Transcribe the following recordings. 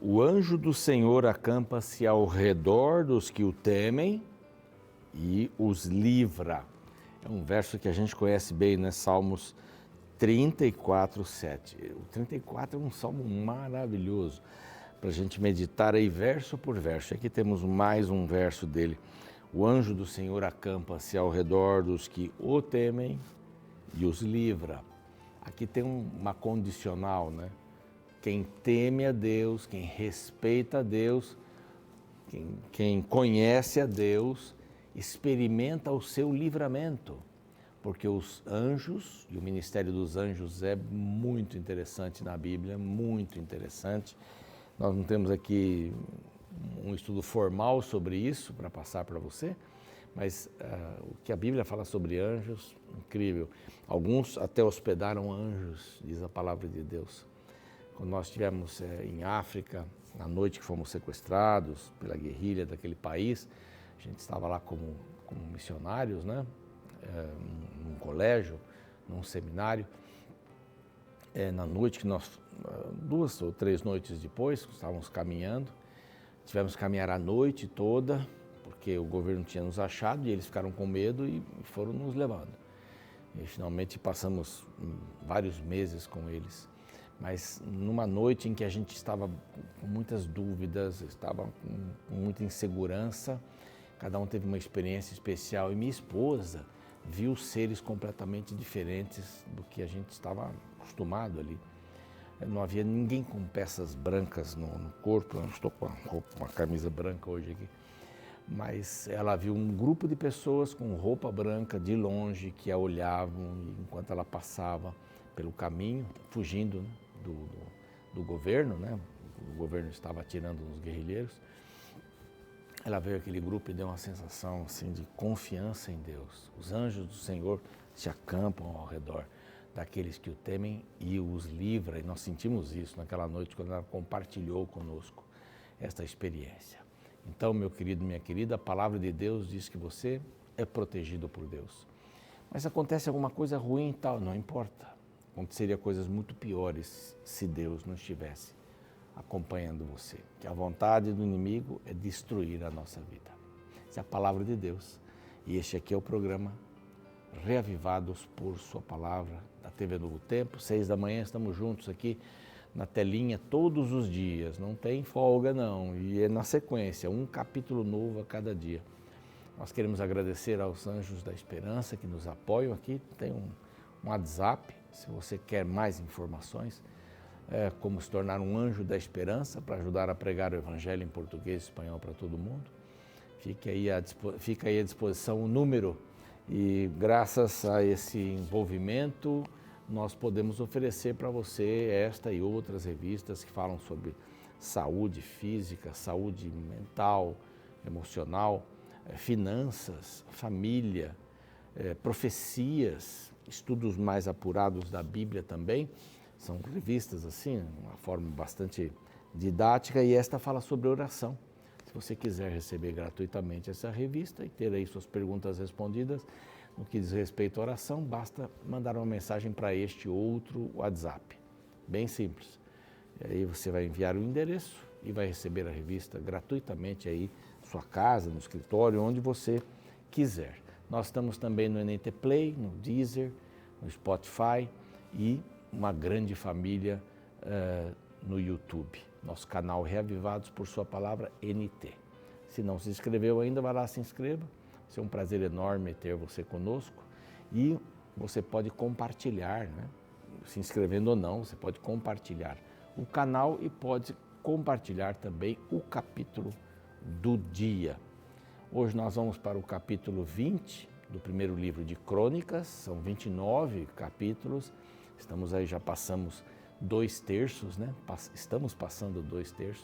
O anjo do Senhor acampa-se ao redor dos que o temem e os livra. É um verso que a gente conhece bem, né? Salmos 34, 7. O 34 é um salmo maravilhoso para a gente meditar aí verso por verso. Aqui temos mais um verso dele. O anjo do Senhor acampa-se ao redor dos que o temem e os livra. Aqui tem uma condicional, né? Quem teme a Deus, quem respeita a Deus, quem conhece a Deus, experimenta o seu livramento. Porque os anjos, e o ministério dos anjos é muito interessante na Bíblia, muito interessante. Nós não temos aqui um estudo formal sobre isso para passar para você, mas o que a Bíblia fala sobre anjos, incrível. Alguns até hospedaram anjos, diz a palavra de Deus. Quando nós estivemos em África, na noite que fomos sequestrados pela guerrilha daquele país, a gente estava lá como missionários, né? Num colégio, num seminário. Na noite que nós, 2 ou 3 noites depois, estávamos caminhando, tivemos que caminhar a noite toda, porque o governo tinha nos achado e eles ficaram com medo e foram nos levando. E finalmente passamos vários meses com eles. Mas numa noite em que a gente estava com muitas dúvidas, estava com muita insegurança, cada um teve uma experiência especial e minha esposa viu seres completamente diferentes do que a gente estava acostumado ali. Não havia ninguém com peças brancas no corpo, eu estou com uma camisa branca hoje aqui, mas ela viu um grupo de pessoas com roupa branca de longe que a olhavam enquanto ela passava pelo caminho, fugindo, né, do governo, né? O governo estava atirando nos guerrilheiros. Ela veio aquele grupo e deu uma sensação assim de confiança em Deus. Os anjos do Senhor se acampam ao redor daqueles que o temem e os livra. E nós sentimos isso naquela noite quando ela compartilhou conosco esta experiência. Então, meu querido, minha querida, a palavra de Deus diz que você é protegido por Deus. Mas acontece alguma coisa ruim e tal, não importa. Aconteceria coisas muito piores se Deus não estivesse acompanhando você. Que a vontade do inimigo é destruir a nossa vida. Essa é a palavra de Deus. E este aqui é o programa Reavivados por Sua Palavra, da TV Novo Tempo. 6 da manhã estamos juntos aqui na telinha todos os dias. Não tem folga não. E é na sequência, um capítulo novo a cada dia. Nós queremos agradecer aos Anjos da Esperança que nos apoiam aqui. Tem um WhatsApp, se você quer mais informações. Como se tornar um anjo da esperança para ajudar a pregar o evangelho em português e espanhol para todo mundo. Fica aí à disposição o número e graças a esse envolvimento nós podemos oferecer para você esta e outras revistas que falam sobre saúde física, saúde mental, emocional, finanças, família, profecias, estudos mais apurados da Bíblia também. São revistas assim, uma forma bastante didática e esta fala sobre oração. Se você quiser receber gratuitamente essa revista e ter aí suas perguntas respondidas no que diz respeito à oração, basta mandar uma mensagem para este outro WhatsApp. Bem simples. E aí você vai enviar o endereço e vai receber a revista gratuitamente aí na sua casa, no escritório, onde você quiser. Nós estamos também no NT Play, no Deezer, no Spotify e uma grande família no YouTube, nosso canal Reavivados por Sua Palavra NT. Se não se inscreveu ainda, vai lá, se inscreva. Vai ser um prazer enorme ter você conosco e você pode compartilhar, né? Se inscrevendo ou não, você pode compartilhar o canal e pode compartilhar também o capítulo do dia. Hoje nós vamos para o capítulo 20 do primeiro livro de Crônicas, são 29 capítulos. Estamos aí, já passamos 2/3, né? Estamos passando 2/3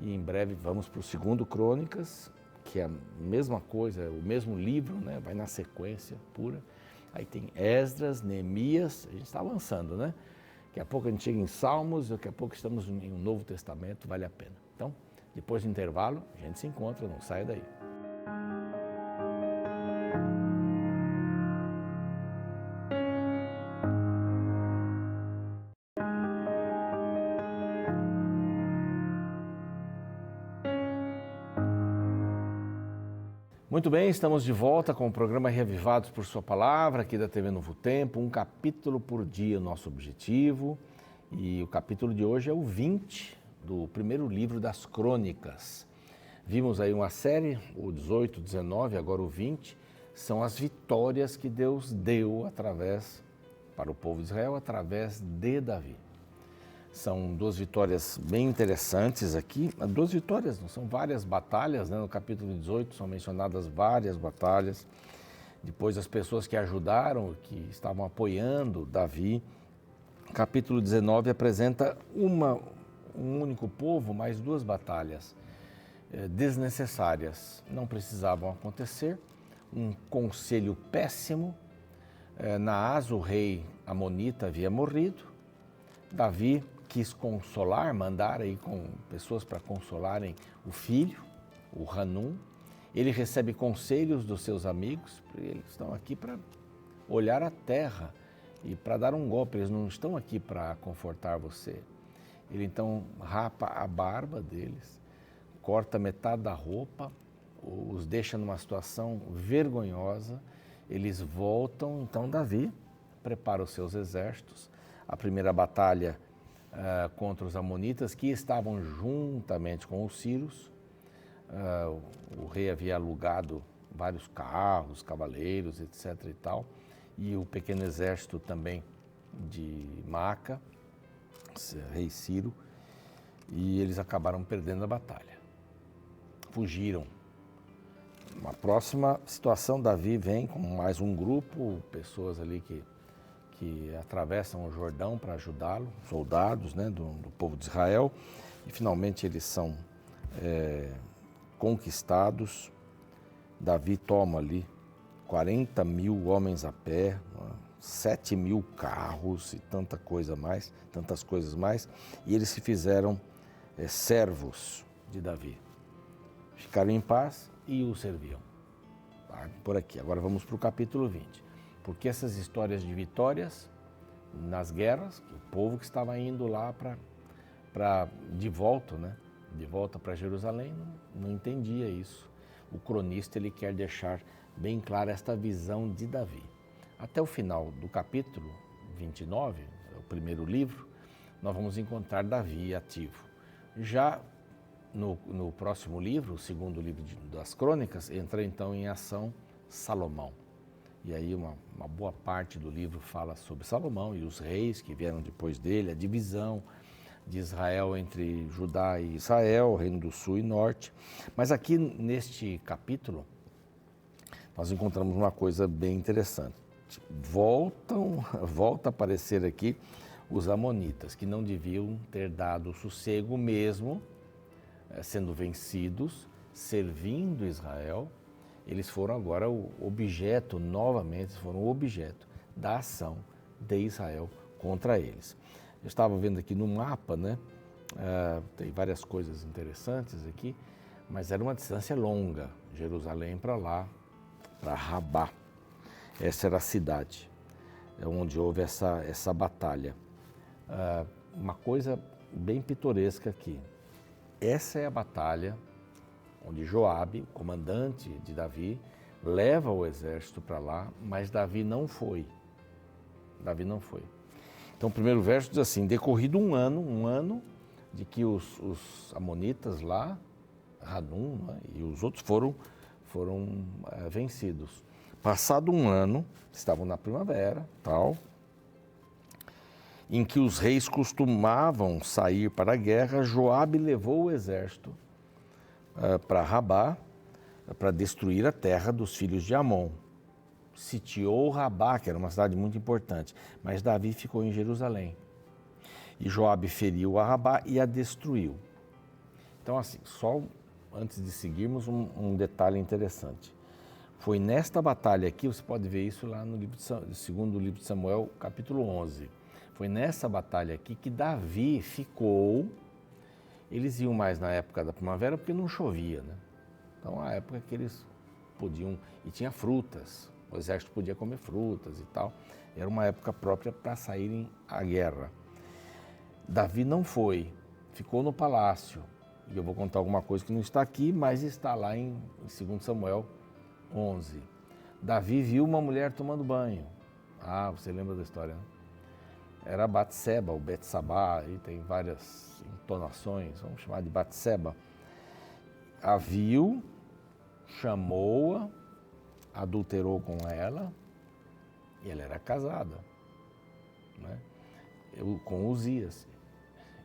e em breve vamos para o segundo Crônicas, que é a mesma coisa, o mesmo livro, né? Vai na sequência pura. Aí tem Esdras, Neemias, a gente está avançando, né? Daqui a pouco a gente chega em Salmos, daqui a pouco estamos em um Novo Testamento, vale a pena. Então, depois do intervalo, a gente se encontra, não saia daí. Muito bem, estamos de volta com o programa Reavivados por Sua Palavra, aqui da TV Novo Tempo, um capítulo por dia, nosso objetivo. E o capítulo de hoje é o 20 do primeiro livro das Crônicas. Vimos aí uma série, o 18, 19, agora o 20, são as vitórias que Deus deu para o povo de Israel através de Davi. São duas vitórias bem interessantes aqui. Duas vitórias, não são várias batalhas, né? No capítulo 18 são mencionadas várias batalhas. Depois as pessoas que ajudaram, que estavam apoiando Davi. O capítulo 19 apresenta um único povo, mais duas batalhas desnecessárias. Não precisavam acontecer. Um conselho péssimo. Naás, o rei amonita, havia morrido. Davi quis consolar, mandar aí com pessoas para consolarem o filho, o Hanum. Ele recebe conselhos dos seus amigos, eles estão aqui para olhar a terra e para dar um golpe, eles não estão aqui para confortar você. Ele então rapa a barba deles, corta metade da roupa, os deixa numa situação vergonhosa, eles voltam, então Davi prepara os seus exércitos. A primeira batalha contra os amonitas, que estavam juntamente com os sírios. O rei havia alugado vários carros, cavaleiros, etc. e tal, e o pequeno exército também de Maaca, rei Ciro, e eles acabaram perdendo a batalha. Fugiram. Na próxima situação, Davi vem com mais um grupo, pessoas ali que atravessam o Jordão para ajudá-lo, soldados, né, do povo de Israel, e finalmente eles são conquistados. Davi toma ali 40 mil homens a pé, 7 mil carros e tantas coisas mais, e eles se fizeram servos de Davi. Ficaram em paz e o serviam. Por aqui. Agora vamos para o capítulo 20. Porque essas histórias de vitórias nas guerras, o povo que estava indo lá de volta para Jerusalém, não entendia isso. O cronista ele quer deixar bem clara esta visão de Davi. Até o final do capítulo 29, o primeiro livro, nós vamos encontrar Davi ativo. Já no próximo livro, o segundo livro das Crônicas, entra então em ação Salomão. E aí uma boa parte do livro fala sobre Salomão e os reis que vieram depois dele, a divisão de Israel entre Judá e Israel, Reino do Sul e Norte. Mas aqui neste capítulo, nós encontramos uma coisa bem interessante. Volta a aparecer aqui os amonitas, que não deviam ter dado sossego mesmo, sendo vencidos, servindo Israel. Eles foram agora novamente foram o objeto da ação de Israel contra eles. Eu estava vendo aqui no mapa, né? Tem várias coisas interessantes aqui, mas era uma distância longa, Jerusalém para lá, para Rabá. Essa era a cidade onde houve essa batalha. Uma coisa bem pitoresca aqui. Essa é a batalha onde Joabe, comandante de Davi, leva o exército para lá, mas Davi não foi. Então o primeiro verso diz assim: decorrido um ano de que os amonitas lá, Hanum, né, e os outros foram vencidos. Passado um ano, estavam na primavera, em que os reis costumavam sair para a guerra, Joabe levou o exército para Rabá, para destruir a terra dos filhos de Amon. Sitiou Rabá, que era uma cidade muito importante, mas Davi ficou em Jerusalém. E Joabe feriu a Rabá e a destruiu. Então, assim, só antes de seguirmos, um detalhe interessante. Foi nesta batalha aqui, você pode ver isso lá no segundo livro de Samuel, capítulo 11. Foi nessa batalha aqui que Davi ficou. Eles iam mais na época da primavera porque não chovia, né? Então, a época que eles podiam, e tinha frutas, o exército podia comer frutas e tal. Era uma época própria para saírem à guerra. Davi não foi, ficou no palácio. E eu vou contar alguma coisa que não está aqui, mas está lá em 2 Samuel, 11. Davi viu uma mulher tomando banho. Ah, você lembra da história, né? Era Batseba, ou Betsabá, aí tem várias entonações, vamos chamar de Batseba. A viu, chamou-a, adulterou com ela, e ela era casada, né? Com Uzias.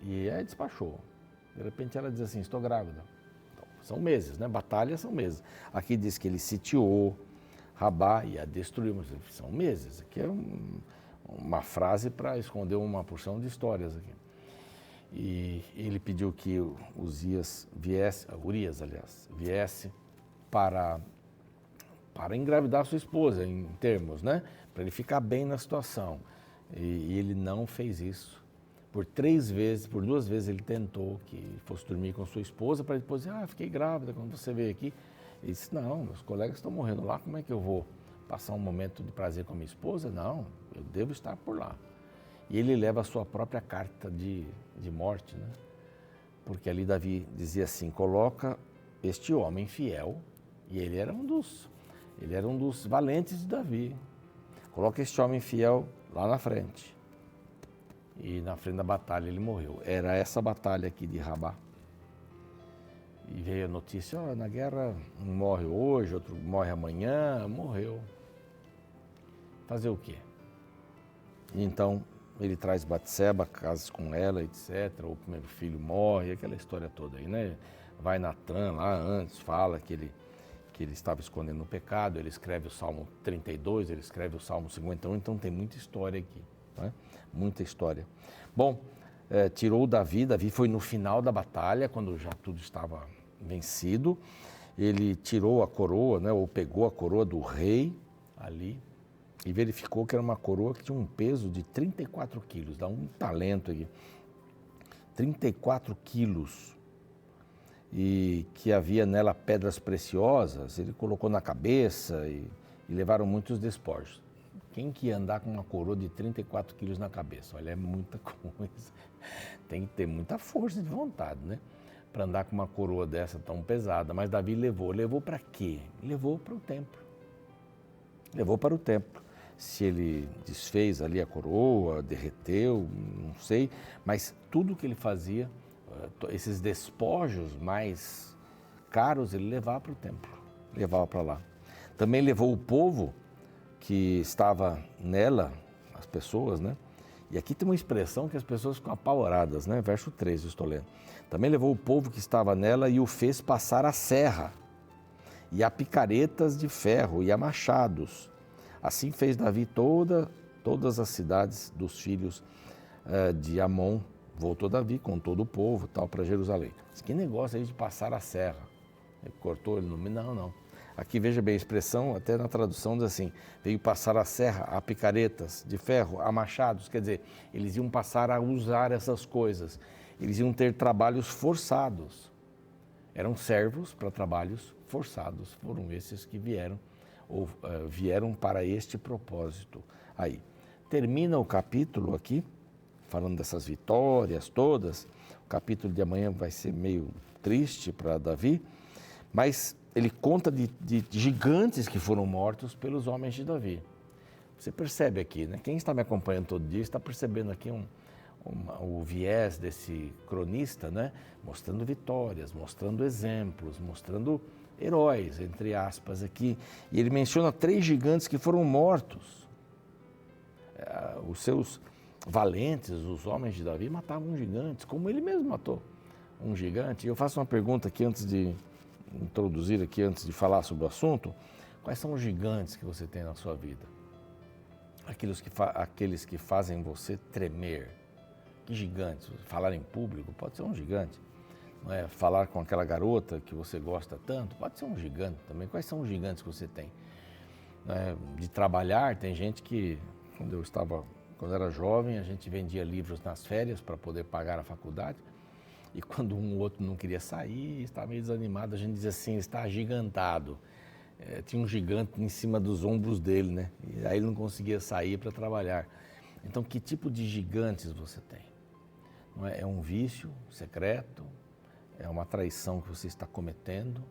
E aí despachou. De repente ela diz assim, estou grávida. Então, são meses, né? Batalhas são meses. Aqui diz que ele sitiou Rabá e a destruiu, mas são meses. Aqui é uma frase para esconder uma porção de histórias aqui. E ele pediu que Urias viesse para engravidar sua esposa, em termos, né? Para ele ficar bem na situação. E ele não fez isso. Por 2 vezes ele tentou que fosse dormir com sua esposa para depois dizer, fiquei grávida quando você veio aqui. Ele disse, não, meus colegas estão morrendo lá, como é que eu vou passar um momento de prazer com a minha esposa? Não, eu devo estar por lá. E ele leva a sua própria carta de morte, né? Porque ali Davi dizia assim, coloca este homem fiel, e ele era um dos valentes de Davi, coloca este homem fiel lá na frente. E na frente da batalha ele morreu. Era essa batalha aqui de Rabá. E veio a notícia, na guerra um morre hoje, outro morre amanhã, morreu. Fazer o quê? E então ele traz Batseba, casa com ela, etc. O primeiro filho morre, aquela história toda aí, né? Vai Natan lá antes, fala que ele estava escondendo o pecado, ele escreve o Salmo 32, ele escreve o Salmo 51, então tem muita história aqui, né? Muita história. Bom, tirou Davi foi no final da batalha, quando já tudo estava vencido, ele tirou a coroa, né, ou pegou a coroa do rei ali e verificou que era uma coroa que tinha um peso de 34 quilos, dá um talento aqui, 34 quilos, e que havia nela pedras preciosas, ele colocou na cabeça e levaram muitos despojos. Quem que ia andar com uma coroa de 34 quilos na cabeça? Olha, é muita coisa. Tem que ter muita força de vontade, né? Para andar com uma coroa dessa tão pesada. Mas Davi levou. Levou para quê? Levou para o templo. Levou para o templo. Se ele desfez ali a coroa, derreteu, não sei. Mas tudo que ele fazia, esses despojos mais caros, ele levava para o templo. Levava para lá. Também levou o povo que estava nela, as pessoas, né? E aqui tem uma expressão que as pessoas ficam apavoradas, né? Verso 3, eu estou lendo. Também levou o povo que estava nela e o fez passar a serra, e a picaretas de ferro, e a machados. Assim fez Davi todas as cidades dos filhos de Amon. Voltou Davi com todo o povo, tal, para Jerusalém. Mas que negócio aí de passar a serra? Ele cortou ele no meio? Não. Aqui veja bem a expressão, até na tradução diz assim, veio passar a serra, a picaretas de ferro, a machados, quer dizer, eles iam passar a usar essas coisas, eles iam ter trabalhos forçados, eram servos para trabalhos forçados, foram esses que vieram para este propósito. Aí, termina o capítulo aqui, falando dessas vitórias todas, o capítulo de amanhã vai ser meio triste para Davi, mas ele conta de gigantes que foram mortos pelos homens de Davi. Você percebe aqui, né? Quem está me acompanhando todo dia está percebendo aqui o viés desse cronista, né? Mostrando vitórias, mostrando exemplos, mostrando heróis, entre aspas, aqui. E ele menciona 3 gigantes que foram mortos. Os seus valentes, os homens de Davi, matavam gigantes, como ele mesmo matou um gigante. Eu faço uma pergunta aqui antes de introduzir aqui, antes de falar sobre o assunto. Quais são os gigantes que você tem na sua vida? Aqueles que fazem você tremer. Que gigantes? Falar em público pode ser um gigante. Não é? Falar com aquela garota que você gosta tanto pode ser um gigante também. Quais são os gigantes que você tem? De trabalhar, tem gente que, quando era jovem, a gente vendia livros nas férias para poder pagar a faculdade. E quando um ou outro não queria sair, estava meio desanimado, a gente dizia assim, está agigantado. Tinha um gigante em cima dos ombros dele, né? E aí ele não conseguia sair para trabalhar. Então, que tipo de gigantes você tem? Não é? É um vício secreto? É uma traição que você está cometendo?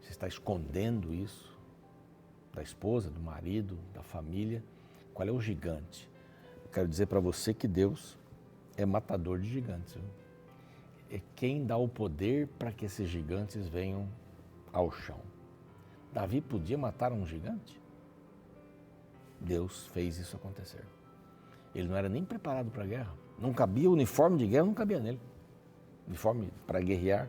Você está escondendo isso? da esposa, do marido, da família. Qual é o gigante? Eu quero dizer para você que Deus é matador de gigantes. É quem dá o poder para que esses gigantes venham ao chão. Davi podia matar um gigante? Deus fez isso acontecer. Ele não era nem preparado para a guerra. Não cabia, o uniforme de guerra não cabia nele. Uniforme para guerrear.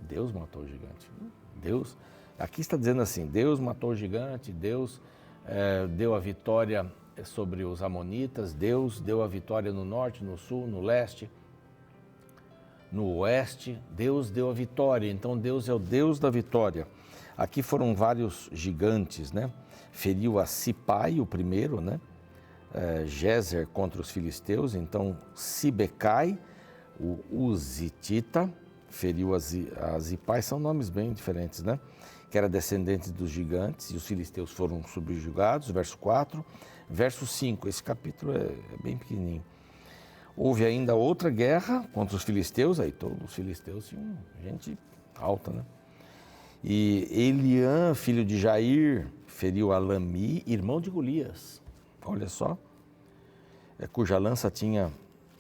Deus matou o gigante. Deus, aqui está dizendo assim, Deus matou o gigante, Deus deu a vitória sobre os amonitas, Deus deu a vitória no norte, no sul, no leste, no oeste, Deus deu a vitória. Então Deus é o Deus da vitória. Aqui foram vários gigantes, né? Feriu a Sipai, o primeiro, né? Gézer contra os filisteus, então Sibecai, o Uzitita, feriu a Zipai, são nomes bem diferentes, né? Que era descendente dos gigantes, e os filisteus foram subjugados, verso 4. Verso 5, esse capítulo é bem pequenininho. Houve ainda outra guerra contra os filisteus, aí todos os filisteus tinham gente alta, né? E Eliã, filho de Jair, feriu a Lami, irmão de Golias, olha só, cuja lança tinha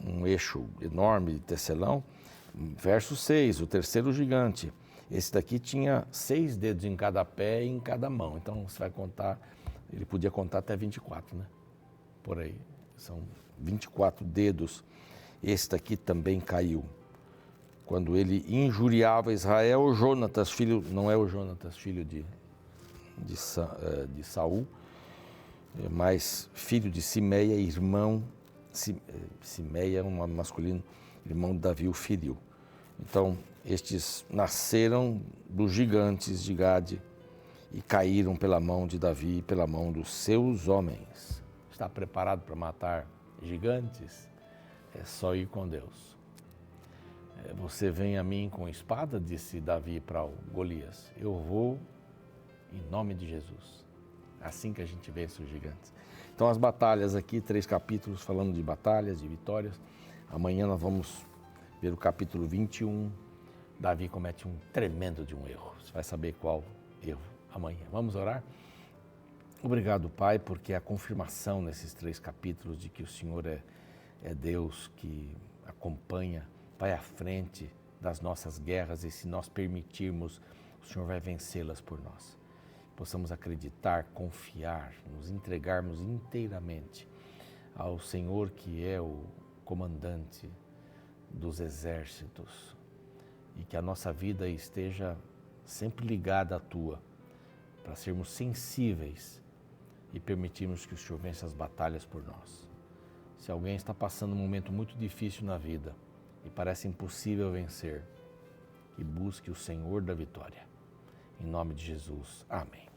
um eixo enorme de tecelão. Verso 6, o terceiro gigante, esse daqui tinha 6 dedos em cada pé e em cada mão, então você vai contar, ele podia contar até 24, né? Por aí, são 24 dedos. Esse daqui também caiu. Quando ele injuriava Israel, Jonatas, filho, não é o Jonatas, filho de Saul, mas filho de Simeia, irmão, Simeia, um masculino, irmão de Davi, o feriu. Então, estes nasceram dos gigantes de Gade e caíram pela mão de Davi e pela mão dos seus homens. Está preparado para matar gigantes? É só ir com Deus. Você vem a mim com espada, disse Davi para o Golias. Eu vou em nome de Jesus. Assim que a gente vence os gigantes. Então, as batalhas aqui, 3 capítulos falando de batalhas, de vitórias. Amanhã nós vamos ver o capítulo 21. Davi comete um tremendo de um erro. Você vai saber qual erro amanhã. Vamos orar? Obrigado, Pai, porque a confirmação nesses 3 capítulos de que o Senhor é Deus que acompanha, vai à frente das nossas guerras e se nós permitirmos, o Senhor vai vencê-las por nós. Possamos acreditar, confiar, nos entregarmos inteiramente ao Senhor que é o comandante dos exércitos e que a nossa vida esteja sempre ligada à Tua, para sermos sensíveis e permitirmos que o Senhor vença as batalhas por nós. Se alguém está passando um momento muito difícil na vida e parece impossível vencer, que busque o Senhor da vitória. Em nome de Jesus. Amém.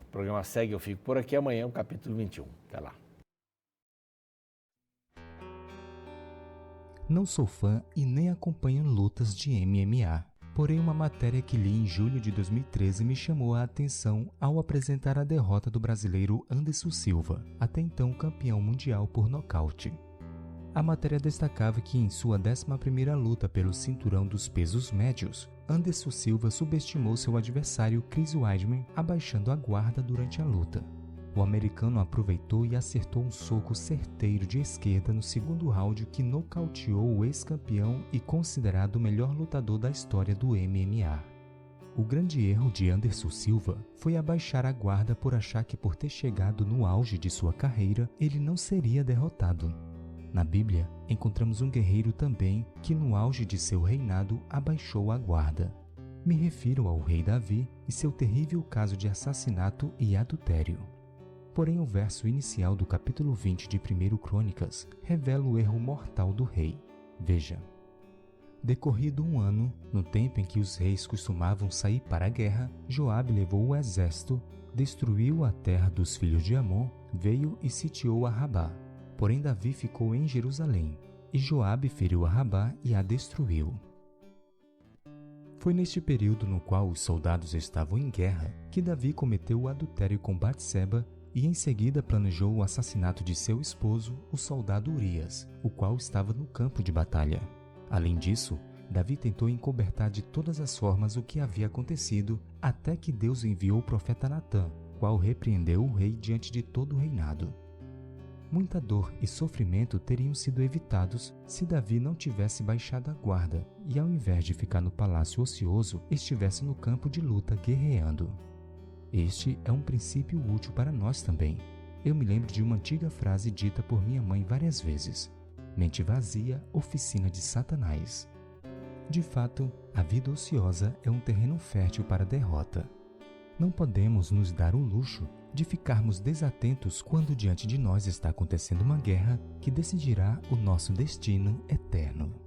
O programa segue, eu fico por aqui. Amanhã o capítulo 21. Até lá. Não sou fã e nem acompanho lutas de MMA. Porém, uma matéria que li em julho de 2013 me chamou a atenção ao apresentar a derrota do brasileiro Anderson Silva, até então campeão mundial por nocaute. A matéria destacava que em sua 11ª luta pelo cinturão dos pesos médios, Anderson Silva subestimou seu adversário Chris Weidman, abaixando a guarda durante a luta. O americano aproveitou e acertou um soco certeiro de esquerda no segundo round que nocauteou o ex-campeão e considerado o melhor lutador da história do MMA. O grande erro de Anderson Silva foi abaixar a guarda por achar que por ter chegado no auge de sua carreira, ele não seria derrotado. Na Bíblia, encontramos um guerreiro também que no auge de seu reinado abaixou a guarda. Me refiro ao rei Davi e seu terrível caso de assassinato e adultério. Porém, o verso inicial do capítulo 20 de 1 Crônicas revela o erro mortal do rei. Veja. Decorrido um ano, no tempo em que os reis costumavam sair para a guerra, Joabe levou o exército, destruiu a terra dos filhos de Amon, veio e sitiou a Rabá. Porém, Davi ficou em Jerusalém, e Joabe feriu a Rabá e a destruiu. Foi neste período no qual os soldados estavam em guerra que Davi cometeu o adultério com Batseba e em seguida planejou o assassinato de seu esposo, o soldado Urias, o qual estava no campo de batalha. Além disso, Davi tentou encobertar de todas as formas o que havia acontecido, até que Deus enviou o profeta Natã, qual repreendeu o rei diante de todo o reinado. Muita dor e sofrimento teriam sido evitados se Davi não tivesse baixado a guarda e, ao invés de ficar no palácio ocioso, estivesse no campo de luta guerreando. Este é um princípio útil para nós também. Eu me lembro de uma antiga frase dita por minha mãe várias vezes: mente vazia, oficina de Satanás. De fato, a vida ociosa é um terreno fértil para a derrota. Não podemos nos dar o luxo de ficarmos desatentos quando diante de nós está acontecendo uma guerra que decidirá o nosso destino eterno.